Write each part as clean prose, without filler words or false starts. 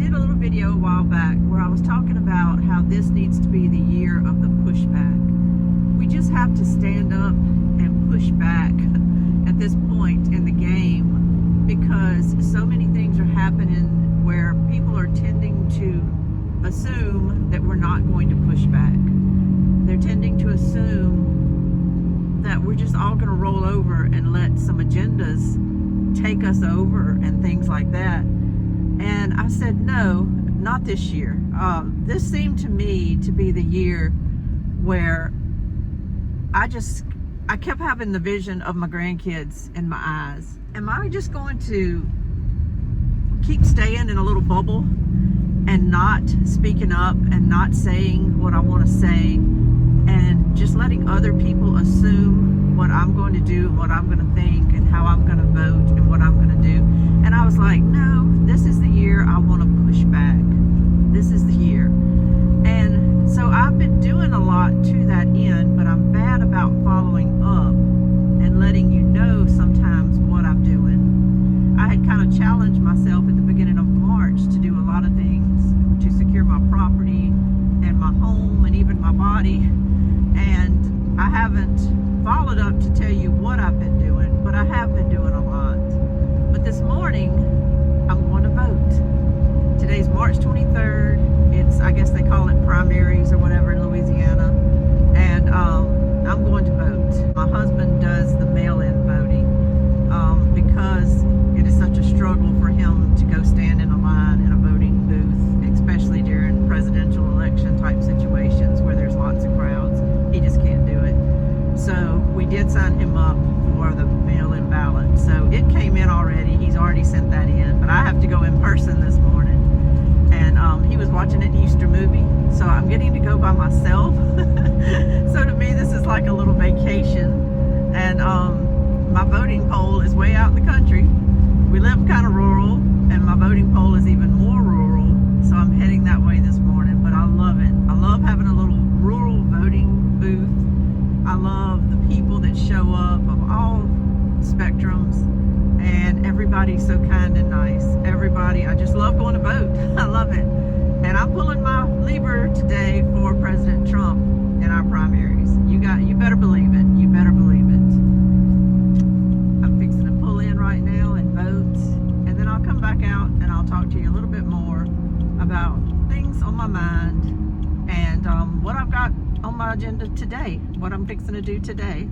did a little video a while back where I was talking about how this needs to be the year of the pushback. We just have to stand up and push back at this point in the game, because so many things are happening where people are tending to assume that we're not going to push back. They're tending to assume that we're just all going to roll over and let some agendas take us over and things like that. And I said, no, not this year. This seemed to me to be the year where I kept having the vision of my grandkids in my eyes. Am I just going to keep staying in a little bubble and not speaking up and not saying what I want to say, and just letting other people assume what I'm going to do and what I'm going to think and how I'm going to vote and what I'm going to do? And I was like, no, this is the year I want to push back. This is the year. And so I've been doing a lot to that end, but I'm bad about following up and letting you know sometimes what I'm doing. I had kind of challenged myself at the beginning of March to do a lot of things to secure my property and my home and even my body. And I haven't followed up to tell you what I've been doing, but I have been doing a lot. But this morning, I'm going to vote. Today's March 23rd. I guess they call it primaries or whatever in Louisiana. And I'm going to vote. My husband does the mail-in voting because it is such a struggle for him to go stand in a line in a voting booth, especially during presidential election type situations where there's lots of crowds. He just can't do it. So we did sign him up for the mail-in ballot. So it came in already. He's already sent that in, but I have to go in person this morning. And he was watching an Easter movie, so I'm getting to go by myself. So to me, this is like a little vacation. And my voting poll is way out in the country. We live kind of rural, and my voting poll is even more rural. So I'm heading that way this morning, but I love it. I love having a little rural voting booth. I love the people that show up of all spectrums, and everybody's so kind and nice. Everybody, I just love going to vote. I love it. And I'm pulling my lever today for President Trump in our primaries. You better believe it. You better believe it. I'm fixing to pull in right now and vote, and then I'll come back out and I'll talk to you a little bit more about things on my mind and what I've got on my agenda today, what I'm fixing to do today.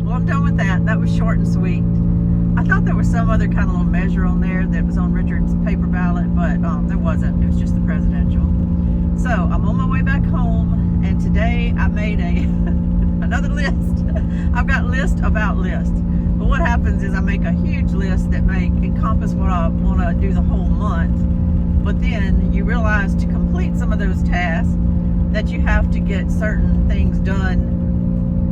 Well, I'm done with that. That was short and sweet. I thought there was some other kind of little measure on there that was on Richard's paper ballot, but there wasn't. It was just the presidential. So I'm on my way back home, and today I made another list. I've got list about list. But what happens is I make a huge list that may encompass what I want to do the whole month. But then you realize to complete some of those tasks that you have to get certain things done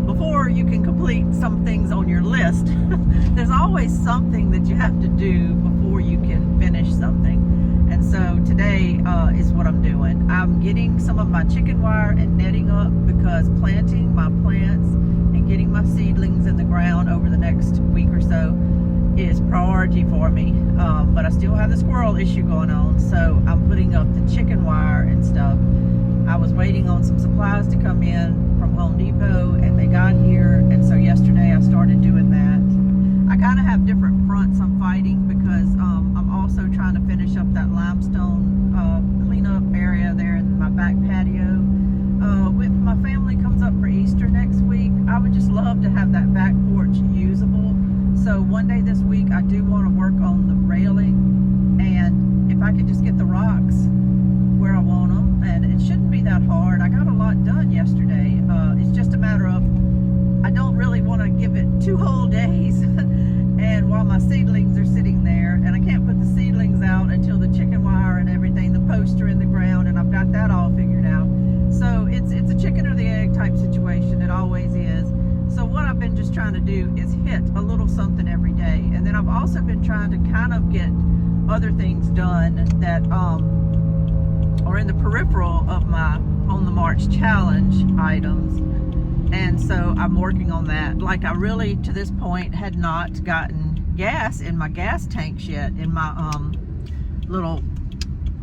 before you can complete some things on your list. There's always something that you have to do before you can finish something. And so today is what I'm doing. I'm getting some of my chicken wire and netting up because planting my plants and getting my seedlings in the ground over the next week or so is priority for me. But I still have the squirrel issue going on, so I'm putting up the chicken wire and stuff. I was waiting on some supplies to come in from Home Depot, and they got here, and so yesterday I started doing that. I kind of have different fronts I'm fighting because I'm also trying to finish up that limestone cleanup area there in my back patio. If my family comes up for Easter next week, I would just love to have that back porch usable. So one day this week I do want to work on the railing, and if I could just get the rocks where I want them, and it shouldn't be that hard. I got a lot done yesterday. It's just a matter of I don't really want to give it 2 whole days and while my seedlings are sitting there, and I can't put the seedlings out until the chicken wire and everything, the posts are in the ground, and I've got that all figured out. So it's a chicken or the egg type situation. It always is. So what I've been just trying to do is hit a little something every day, and then I've also been trying to kind of get other things done that are in the peripheral of my On the March challenge items. And so I'm working on that. Like, I really to this point had not gotten gas in my gas tanks yet in my little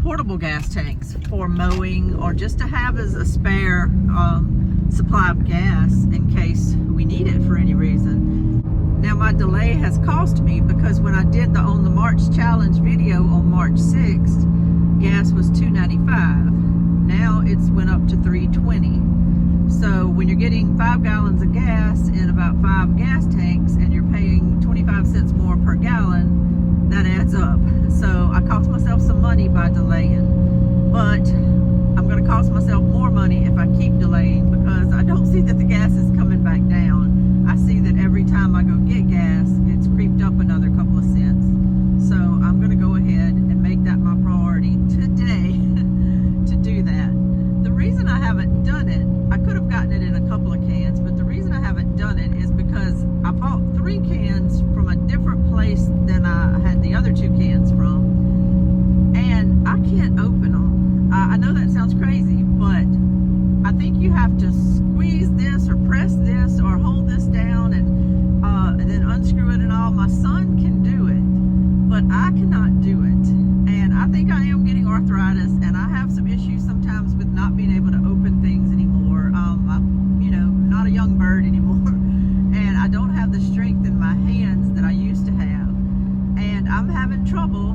portable gas tanks for mowing, or just to have as a spare supply of gas in case we need it for any reason. Now my delay has cost me, because when I did the On the March challenge video on March 6th, gas was $2.95. Now it's went up to $3.20. So when you're getting 5 gallons of gas in about 5 gas tanks and you're paying 25 cents more per gallon, that adds up. So I cost myself some money by delaying, but I'm going to cost myself more money if I keep delaying, because I don't see that the gas is coming back down. I see that every time I go get gas, it's creeped up another couple of cents. So I'm going to go ahead and make that my priority today to do that. The reason I haven't done it, I could have gotten it in a couple of cans, but the reason I haven't done it is because I bought 3 cans from a different place than I had the other 2 cans from, and I can't open them. I know that sounds crazy, but I think you have to squeeze this or press this or hold this down and then unscrew it and all. My son can do it, but I cannot do it. And I think I am getting arthritis, and I have some issues sometimes with not being able to open things anymore. I'm, not a young bird anymore, and I don't have the strength in my hands that I used to have. And I'm having trouble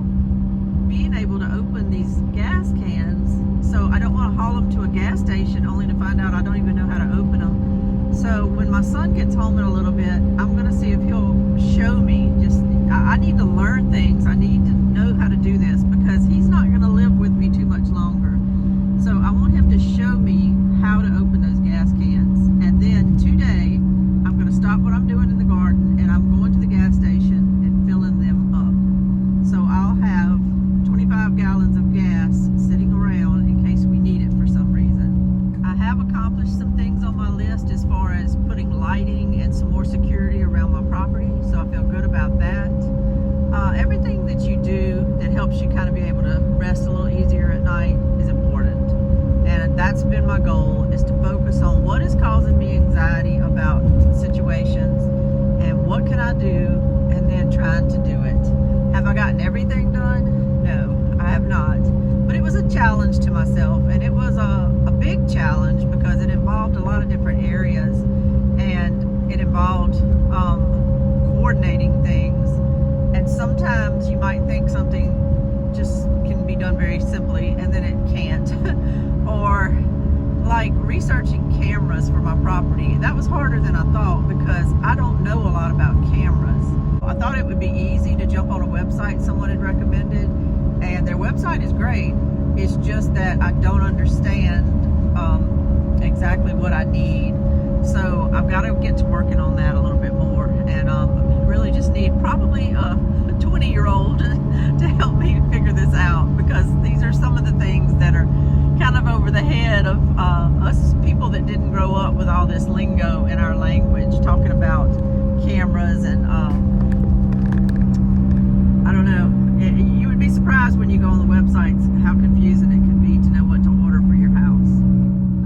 being able to open these gas cans, so I don't want to haul them to a gas station only to find out I don't even know how to open them. So when my son gets home in a little bit, I'm going to see if he'll show me. I need to learn things. I need to know how to do this, because he's not going to live with me too much longer. So I want him to show me how to open those gas cans. And then today, I'm going to stop what I'm doing in the garden, and I'm going to the gas station and filling them up. So I'll have 25 gallons of gas sitting around in case we need it for some reason. I have accomplished some things on my list as far as putting lighting and some more security around my property, so I feel good about that. Everything that you do that helps you kind of be able to rest a little easier at night is important. And that's been my goal, is to focus on what is causing me anxiety about situations and what can I do, and then trying to do it. Have I gotten everything done? No, I have not. But it was a challenge to myself, and it was a big challenge because it involved a lot of different areas, and it involved coordinating things. And sometimes you might think something just can be done very simply, and then it can't. Or like researching cameras for my property. That was harder than I thought, because I don't know a lot about cameras. I thought it would be easy to jump on a website someone had recommended, and their website is great. It's just that I don't understand exactly what I need. So I've got to get to working on that a little bit more, and really just need probably a 20-year-old to help me figure this out, because these are some of the things that are kind of over the head of us people that didn't grow up with all this lingo in our language, talking about cameras and I don't know. You would be surprised when you go on the websites how confusing it can be to know what to order for your house.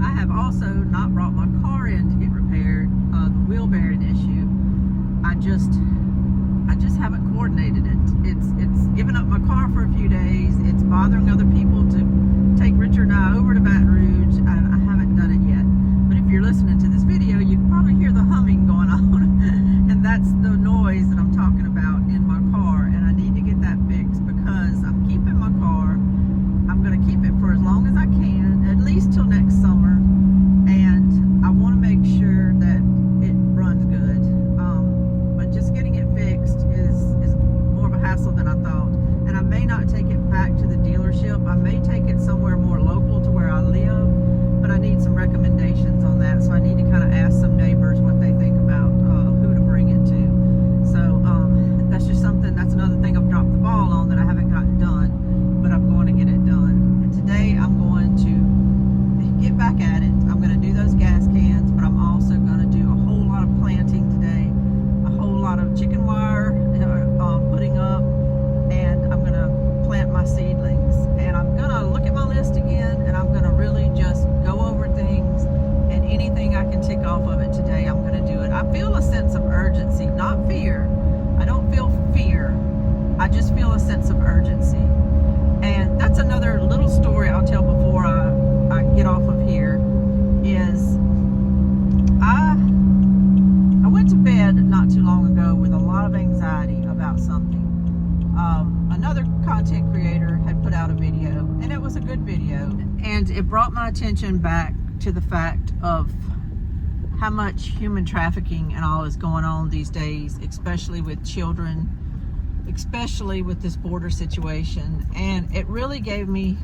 I have also not brought my car in to get repaired. The wheel bearing issue, I just haven't coordinated it. It's given up my car for a few days. It's bothering other people to take Richard and I over to Baton Rouge, and I haven't done it yet. But if you're listening to this video, you can probably hear the humming going on, and that's the noise that I'm talking about in my car, and I need to get that fixed, because I'm keeping my car. I'm out a video, and it was a good video, and it brought my attention back to the fact of how much human trafficking and all is going on these days, especially with children, especially with this border situation. And it really gave me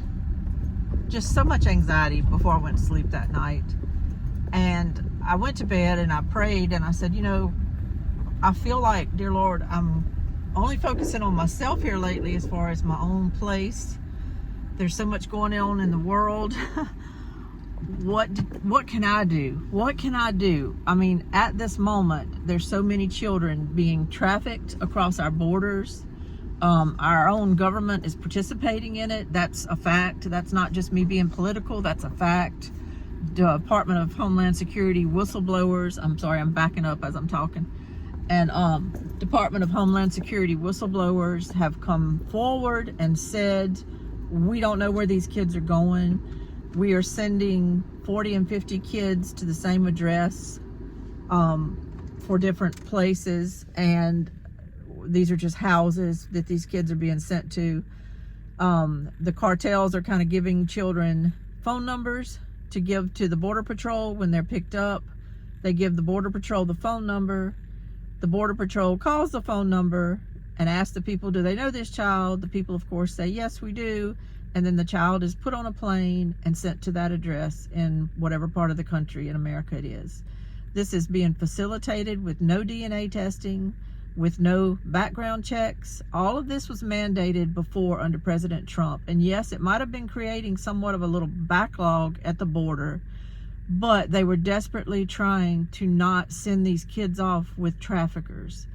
just so much anxiety before I went to sleep that night. And I went to bed and I prayed and I said, you know, I feel like, dear Lord, I'm only focusing on myself here lately as far as my own place. There's so much going on in the world. What can I do? What can I do? I mean, at this moment, there's so many children being trafficked across our borders. Our own government is participating in it. That's a fact. That's not just me being political. That's a fact. Department of Homeland Security whistleblowers, I'm sorry, I'm backing up as I'm talking. And Department of Homeland Security whistleblowers have come forward and said, we don't know where these kids are going. We are sending 40 and 50 kids to the same address for different places, and these are just houses that these kids are being sent to. The cartels are kind of giving children phone numbers to give to the Border Patrol when they're picked up. They give the Border Patrol the phone number. The Border Patrol calls the phone number and asks the people, do they know this child? The people, of course, say, yes, we do. And then the child is put on a plane and sent to that address in whatever part of the country in America it is. This is being facilitated with no DNA testing, with no background checks. All of this was mandated before under President Trump. And yes, it might have been creating somewhat of a little backlog at the border, but they were desperately trying to not send these kids off with traffickers.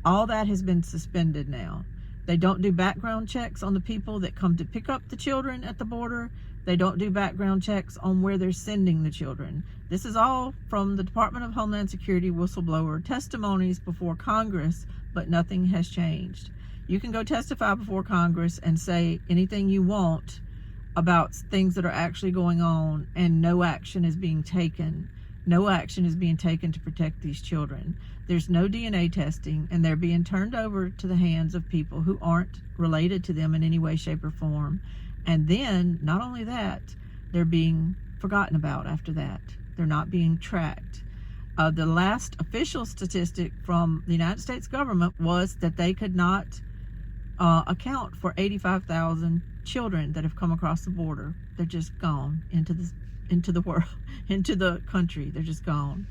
All that has been suspended now. They don't do background checks on the people that come to pick up the children at the border. They don't do background checks on where they're sending the children. This is all from the Department of Homeland Security whistleblower testimonies before Congress, but nothing has changed. You can go testify before Congress and say anything you want about things that are actually going on, and no action is being taken. No action is being taken to protect these children. There's no DNA testing, and they're being turned over to the hands of people who aren't related to them in any way, shape, or form. And then, not only that, they're being forgotten about after that. They're not being tracked. The last official statistic from the United States government was that they could not account for 85,000 children that have come across the border. They're just gone into the world, into the country. They're just gone.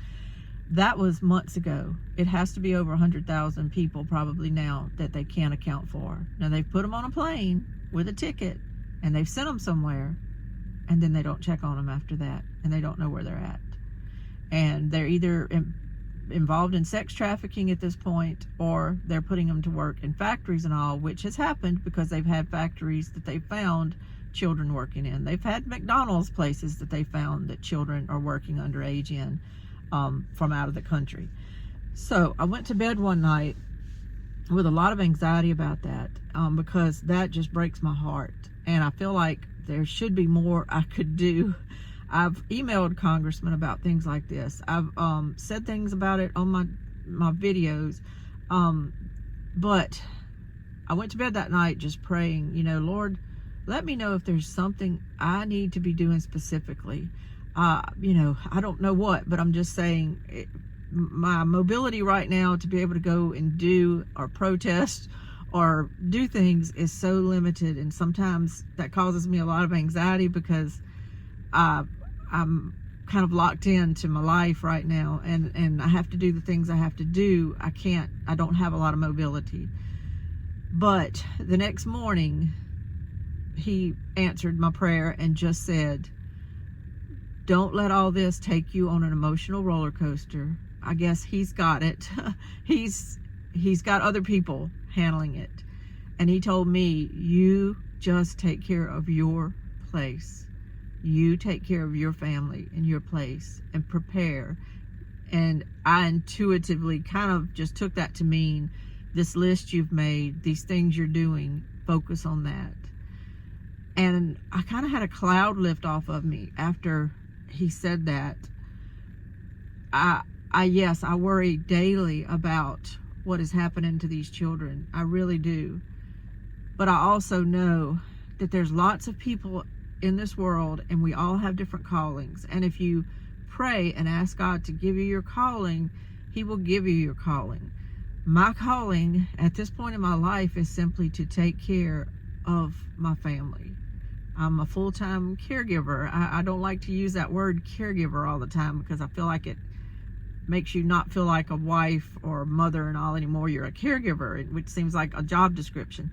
That was months ago. It has to be over 100,000 people probably now that they can't account for. Now they've put them on a plane with a ticket and they've sent them somewhere, and then they don't check on them after that, and they don't know where they're at. And they're either involved in sex trafficking at this point, or they're putting them to work in factories and all, which has happened because they've had factories that they found children working in. They've had McDonald's places that they found that children are working underage in from out of the country. So I went to bed one night with a lot of anxiety about that because that just breaks my heart, and I feel like there should be more I could do. I've emailed congressmen about things like this. I've said things about it on my videos, but I went to bed that night just praying, you know, Lord, let me know if there's something I need to be doing specifically. You know, I don't know what, but I'm just saying my mobility right now to be able to go and do or protest or do things is so limited, and sometimes that causes me a lot of anxiety because I'm kind of locked into my life right now, and I have to do the things I have to do. I don't have a lot of mobility. But the next morning, he answered my prayer and just said, don't let all this take you on an emotional roller coaster. I guess he's got it. He's got other people handling it. And he told me, you just take care of your place. You take care of your family and your place and prepare. And I intuitively kind of just took that to mean this list you've made, these things you're doing, focus on that. And I kind of had a cloud lift off of me after he said that. Yes, I worry daily about what is happening to these children. I really do. But I also know that there's lots of people in this world, and we all have different callings. And if you pray and ask God to give you your calling, He will give you your calling. My calling at this point in my life is simply to take care of my family. I'm a full-time caregiver. I don't like to use that word caregiver all the time, because I feel like it makes you not feel like a wife or a mother and all anymore. You're a caregiver, which seems like a job description.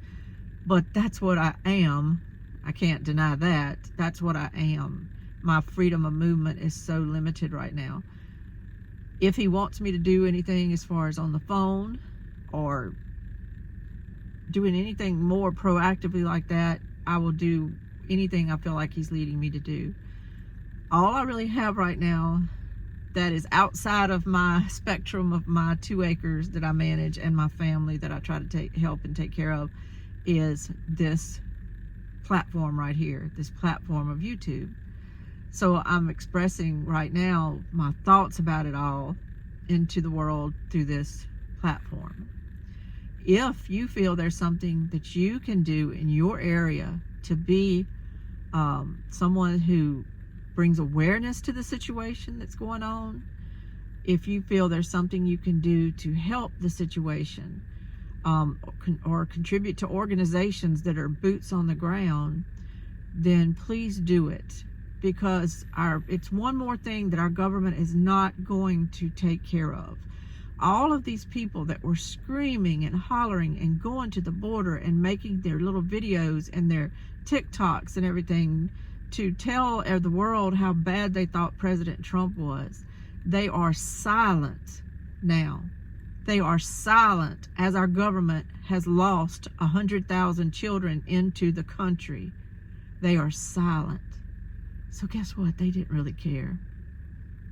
But that's what I am. I can't deny that. That's what I am. My freedom of movement is so limited right now. If He wants me to do anything as far as on the phone or doing anything more proactively like that, I will do anything I feel like He's leading me to do. All I really have right now that is outside of my spectrum of my 2 acres that I manage and my family that I try to help and take care of is this platform right here, this platform of YouTube. So I'm expressing right now my thoughts about it all into the world through this platform. If you feel there's something that you can do in your area to be someone who brings awareness to the situation that's going on, if you feel there's something you can do to help the situation, or contribute to organizations that are boots on the ground, then please do it. Because it's one more thing that our government is not going to take care of. All of these people that were screaming and hollering and going to the border and making their little videos and their TikToks and everything to tell the world how bad they thought President Trump was, they are silent now. They are silent as our government has lost 100,000 children into the country. They are silent. So guess what? They didn't really care.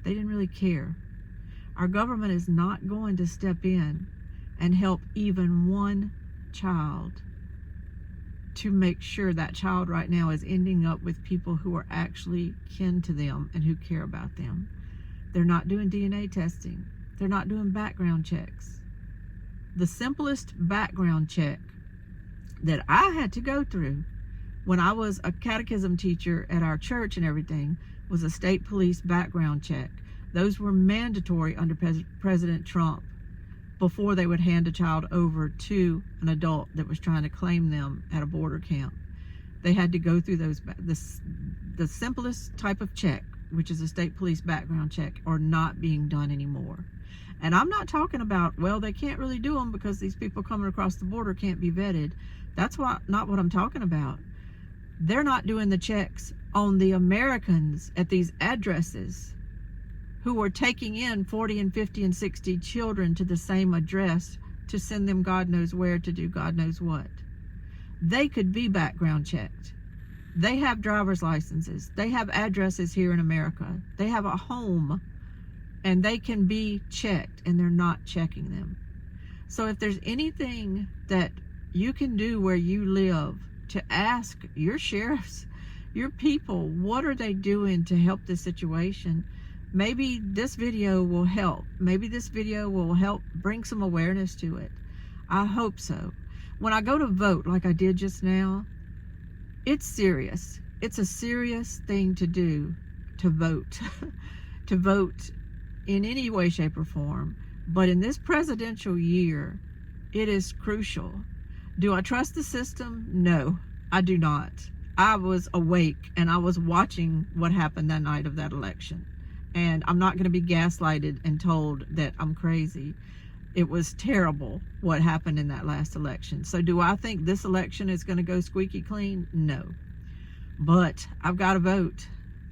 They didn't really care. Our government is not going to step in and help even one child to make sure that child right now is ending up with people who are actually kin to them and who care about them. They're not doing DNA testing. They're not doing background checks. The simplest background check that I had to go through when I was a catechism teacher at our church and everything was a state police background check. Those were mandatory under President Trump before they would hand a child over to an adult that was trying to claim them at a border camp. They had to go through the simplest type of check, which is a state police background check, are not being done anymore. And I'm not talking about, well, they can't really do them because these people coming across the border can't be vetted. That's not what I'm talking about. They're not doing the checks on the Americans at these addresses who are taking in 40 and 50 and 60 children to the same address to send them God knows where to do God knows what. They could be background checked. They have driver's licenses. They have addresses here in America. They have a home, and they can be checked, and they're not checking them. So if there's anything that you can do where you live to ask your sheriffs, your people, what are they doing to help this situation? Maybe this video will help. Maybe this video will help bring some awareness to it. I hope so. When I go to vote, like I did just now, it's serious. It's a serious thing to do, to vote. To vote in any way, shape, or form. But in this presidential year, it is crucial. Do I trust the system? No, I do not. I was awake and I was watching what happened that night of that election. And I'm not going to be gaslighted and told that I'm crazy. It was terrible what happened in that last election. So do I think this election is going to go squeaky clean? No. But I've got to vote.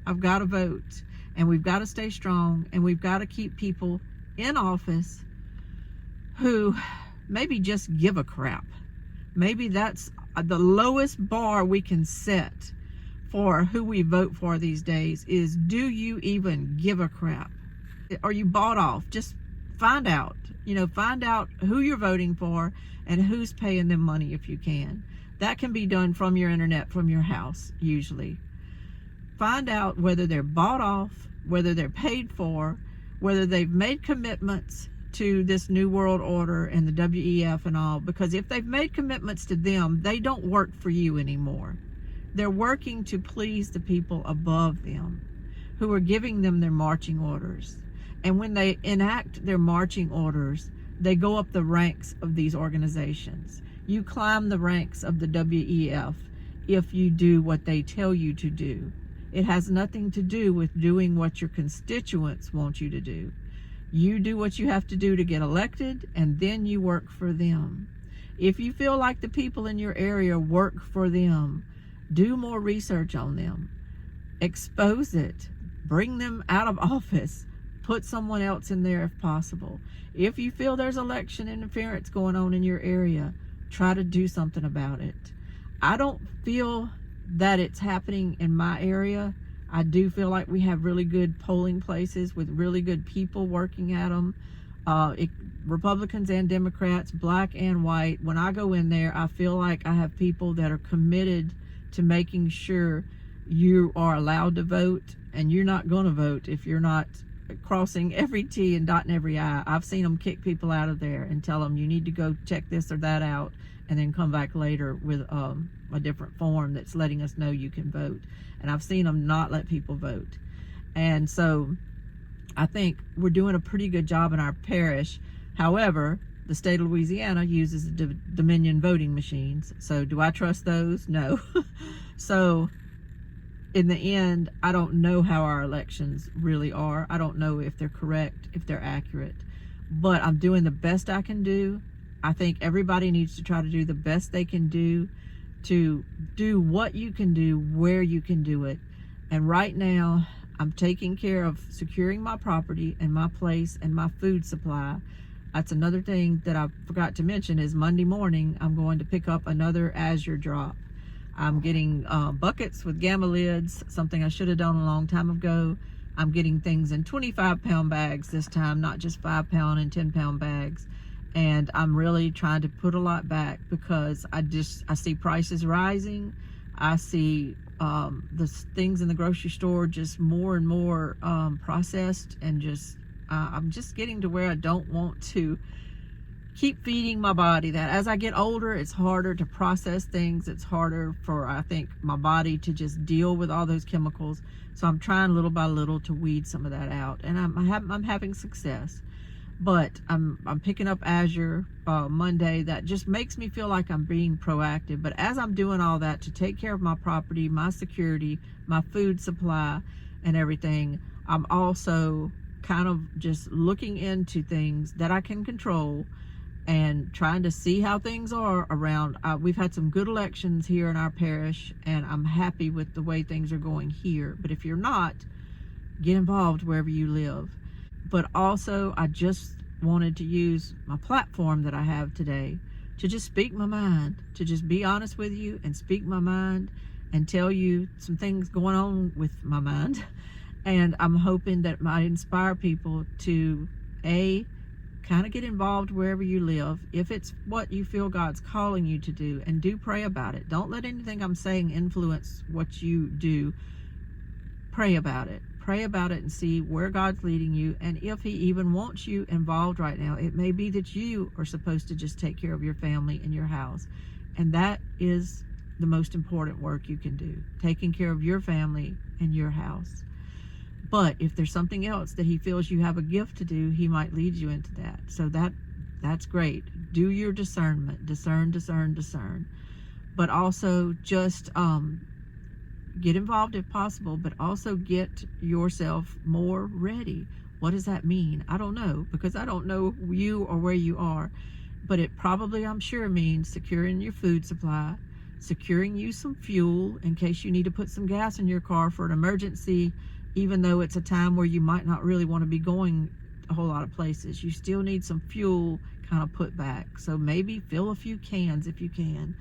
I've got to vote. And we've got to stay strong. And we've got to keep people in office who maybe just give a crap. Maybe that's the lowest bar we can set for who we vote for these days is, do you even give a crap? Are you bought off? Just find out. Find out who you're voting for and who's paying them money if you can. That can be done from your internet, from your house, usually. Find out whether they're bought off, whether they're paid for, whether they've made commitments to this New World Order and the WEF and all, because if they've made commitments to them, they don't work for you anymore. They're working to please the people above them who are giving them their marching orders. And when they enact their marching orders, they go up the ranks of these organizations. You climb the ranks of the WEF if you do what they tell you to do. It has nothing to do with doing what your constituents want you to do. You do what you have to do to get elected, and then you work for them. If you feel like the people in your area work for them, do more research on them. Expose it. Bring them out of office. Put someone else in there if possible. If you feel there's election interference going on in your area, try to do something about it. I don't feel that it's happening in my area. I do feel like we have really good polling places with really good people working at them. Republicans and Democrats, black and white. When I go in there, I feel like I have people that are committed to making sure you are allowed to vote, and you're not going to vote if you're not crossing every T and dotting every I. I've seen them kick people out of there and tell them you need to go check this or that out, and then come back later with a different form that's letting us know you can vote. And I've seen them not let people vote. And so I think we're doing a pretty good job in our parish. However, the state of Louisiana uses Dominion voting machines. So do I trust those? No. So in the end, I don't know how our elections really are. I don't know if they're correct, if they're accurate. But I'm doing the best I can do. I think everybody needs to try to do the best they can do to do what you can do where you can do it. And right now, I'm taking care of securing my property and my place and my food supply. That's another thing that I forgot to mention is Monday morning, I'm going to pick up another Azure drop. I'm getting buckets with gamma lids, something I should have done a long time ago. I'm getting things in 25-pound bags this time, not just 5-pound and 10-pound bags. And I'm really trying to put a lot back because I see prices rising. I see the things in the grocery store just more and more processed, and I'm just getting to where I don't want to keep feeding my body that. As I get older, it's harder to process things. It's harder for, I think, my body to just deal with all those chemicals. So I'm trying little by little to weed some of that out, and I'm having success. But I'm picking up Azure Monday. That just makes me feel like I'm being proactive. But as I'm doing all that to take care of my property, my security, my food supply, and everything, I'm also kind of just looking into things that I can control and trying to see how things are around. We've had some good elections here in our parish, and I'm happy with the way things are going here. But if you're not, get involved wherever you live. But also, I just wanted to use my platform that I have today to just speak my mind, to just be honest with you and speak my mind and tell you some things going on with my mind. And I'm hoping that might inspire people to, kind of get involved wherever you live, if it's what you feel God's calling you to do, and do pray about it. Don't let anything I'm saying influence what you do. Pray about it. Pray about it and see where God's leading you, and if he even wants you involved right now. It may be that you are supposed to just take care of your family and your house, and that is the most important work you can do, taking care of your family and your house. But if there's something else that he feels you have a gift to do, he might lead you into that. So that's great. Do your discernment. Discern. But also just get involved if possible, but also get yourself more ready. What does that mean? I don't know, because I don't know you or where you are, but it probably, I'm sure, means securing your food supply, securing you some fuel in case you need to put some gas in your car for an emergency, even though it's a time where you might not really want to be going a whole lot of places. You still need some fuel kind of put back. So maybe fill a few cans if you can.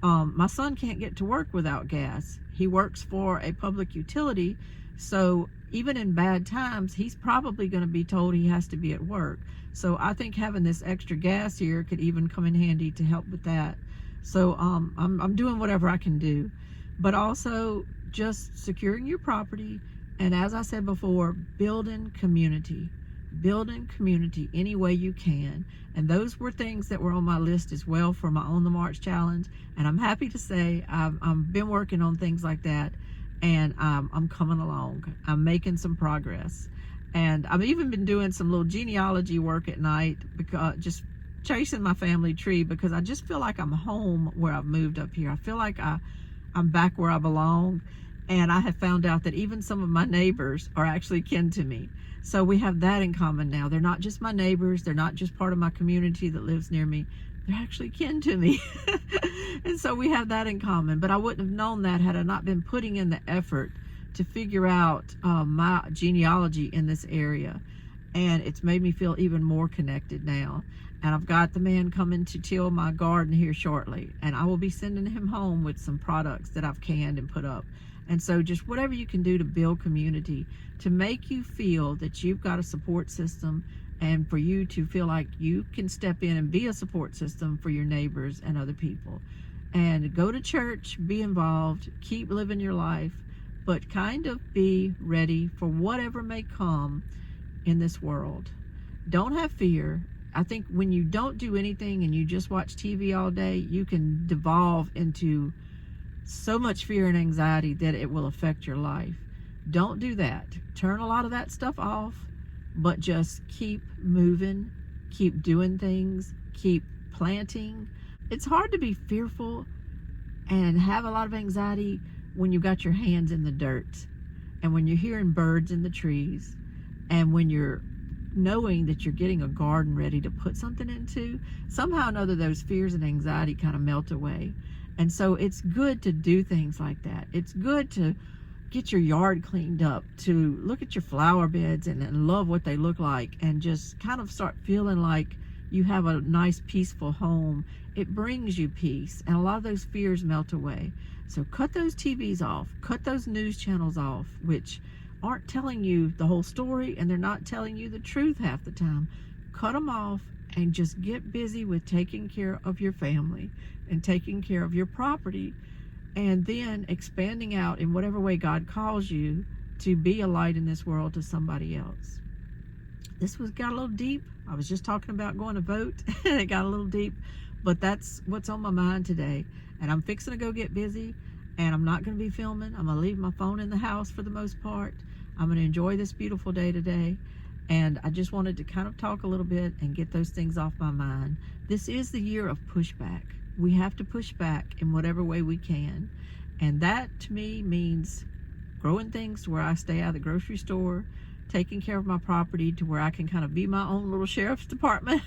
My son can't get to work without gas. He works for a public utility, so even in bad times, he's probably going to be told he has to be at work. So I think having this extra gas here could even come in handy to help with that. So I'm doing whatever I can do, but also just securing your property, and as I said before, building community. building community any way you can. And those were things that were on my list as well for my On the March challenge. And I'm happy to say I've been working on things like that, and I'm coming along. I'm making some progress. And I've even been doing some little genealogy work at night, because just chasing my family tree, because I just feel like I'm home where I've moved up here. I feel like I'm back where I belong. And I have found out that even some of my neighbors are actually kin to me. So we have that in common now. They're not just my neighbors. They're not just part of my community that lives near me. They're actually kin to me. And so we have that in common. But I wouldn't have known that had I not been putting in the effort to figure out my genealogy in this area. And it's made me feel even more connected now. And I've got the man coming to till my garden here shortly, and I will be sending him home with some products that I've canned and put up. And so just whatever you can do to build community, to make you feel that you've got a support system, and for you to feel like you can step in and be a support system for your neighbors and other people. And go to church, be involved, keep living your life, but kind of be ready for whatever may come in this world. Don't have fear. I think when you don't do anything and you just watch TV all day, you can devolve into so much fear and anxiety that it will affect your life. Don't do that. Turn a lot of that stuff off, but just keep moving, keep doing things, keep planting. It's hard to be fearful and have a lot of anxiety when you've got your hands in the dirt, and when you're hearing birds in the trees, and when you're knowing that you're getting a garden ready to put something into. Somehow or another, those fears and anxiety kind of melt away. And so it's good to do things like that. It's good to get your yard cleaned up, to look at your flower beds and love what they look like, and just kind of start feeling like you have a nice peaceful home. It brings you peace, and a lot of those fears melt away. So cut those TVs off, cut those news channels off, which aren't telling you the whole story, and they're not telling you the truth half the time. Cut them off and just get busy with taking care of your family and taking care of your property, and then expanding out in whatever way God calls you to be a light in this world to somebody else. This got a little deep. I was just talking about going to vote and it got a little deep, but that's what's on my mind today. And I'm fixing to go get busy, and I'm not going to be filming. I'm going to leave my phone in the house for the most part. I'm going to enjoy this beautiful day today. And I just wanted to kind of talk a little bit and get those things off my mind. This is the year of pushback. We have to push back in whatever way we can. And that to me means growing things to where I stay out of the grocery store, taking care of my property to where I can kind of be my own little sheriff's department.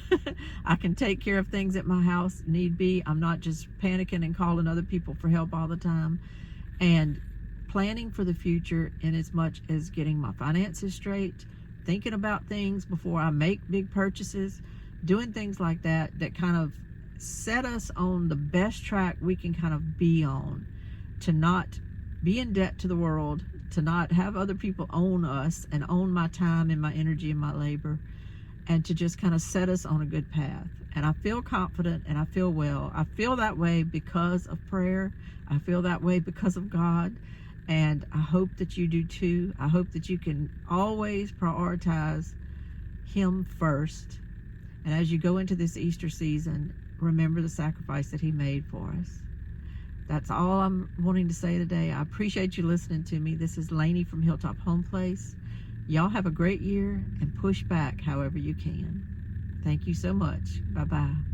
I can take care of things at my house need be. I'm not just panicking and calling other people for help all the time. And planning for the future in as much as getting my finances straight, thinking about things before I make big purchases, doing things like that that kind of set us on the best track we can kind of be on, to not be in debt to the world, to not have other people own us and own my time and my energy and my labor, and to just kind of set us on a good path. And I feel confident and I feel well. I feel that way because of prayer. I feel that way because of God. And I hope that you do too. I hope that you can always prioritize Him first. And as you go into this Easter season, remember the sacrifice that He made for us. That's all I'm wanting to say today. I appreciate you listening to me. This is Lainey from Hilltop Home Place. Y'all have a great year, and push back however you can. Thank you so much. Bye-bye.